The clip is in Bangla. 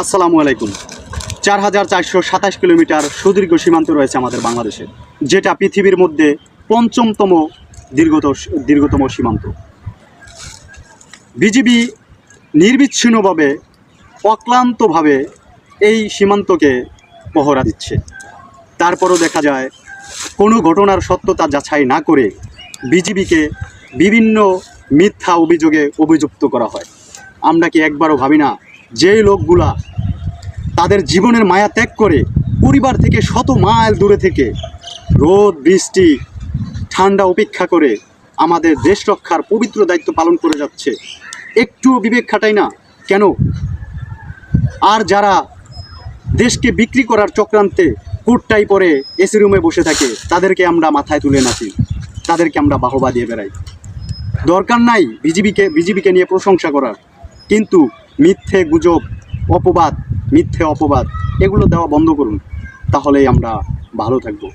আসসালামু আলাইকুম। ৪,৪২৭ কিলোমিটার সুদীর্ঘ সীমান্ত রয়েছে আমাদের বাংলাদেশে, যেটা পৃথিবীর মধ্যে পঞ্চমতম দীর্ঘতম সীমান্ত। বিজিবি নির্বিচ্ছিন্নভাবে অক্লান্তভাবে এই সীমান্তকে পহরা দিচ্ছে। তারপরও দেখা যায় কোনো ঘটনার সত্যতা যাচাই না করে বিজিবিকে বিভিন্ন মিথ্যা অভিযোগে অভিযুক্ত করা হয়। আমরা কি একবারও ভাবি না যে লোকগুলা তাদের জীবনের মায়া ত্যাগ করে পরিবার থেকে শত মাইল দূরে থেকে রোদ বৃষ্টি ঠান্ডা উপেক্ষা করে আমাদের দেশ রক্ষার পবিত্র দায়িত্ব পালন করে যাচ্ছে? একটুও বিবেক খাটায় না কেন? আর যারা দেশকে বিক্রি করার চক্রান্তে কোটটাই পরে এসি রুমে বসে থাকে, তাদেরকে আমরা মাথায় তুলে নাচি, তাদেরকে আমরা বাহবা দিয়ে বেড়াই। দরকার নাই বিজিবিকে নিয়ে প্রশংসা করার, কিন্তু মিথ্যে গুজব মিথ্যে অপবাদ এগুলো দেওয়া বন্ধ করুন, তাহলেই আমরা ভালো থাকবো।